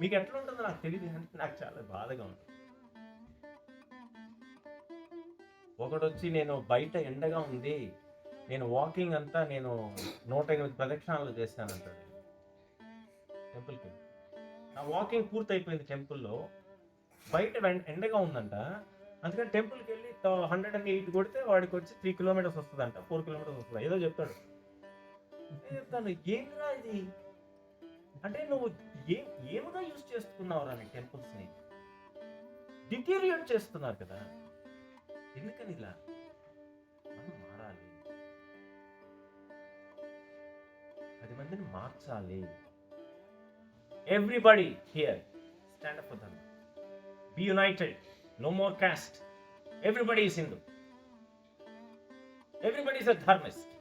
మీకు ఎట్లా ఉంటుందో నాకు తెలియదు, నాకు చాలా బాధగా ఉంటుంది. ఒకడొచ్చి నేను బయట ఎండగా ఉంది, నేను వాకింగ్ అంతా నేను 108 ప్రదక్షిణాలు చేశానంటాడు టెంపుల్కి. ఆ వాకింగ్ పూర్తయిపోయింది టెంపుల్లో, బయట ఎండగా ఉందంట, అందుకని టెంపుల్కి వెళ్ళి 108 కొడితే వాడికి వచ్చి 3 కిలోమీటర్స్ వస్తుందంట, 4 కిలోమీటర్స్ వస్తుంది, ఏదో చెప్తాడు. నేను చెప్తాను, ఏంట్రా ఇది అంటే నువ్వు ఏముగా యూజ్ చేసుకున్నావురా నీ టెంపుల్స్ని? డిటీరియేట్ చేస్తున్నారు కదా, ఎందుకని ఇలా? మనం మారాలి, 10 మందిని మార్చాలి. Everybody here stand up for them, be united, no more caste, everybody is Hindu, everybody is a ధర్మిస్ట్.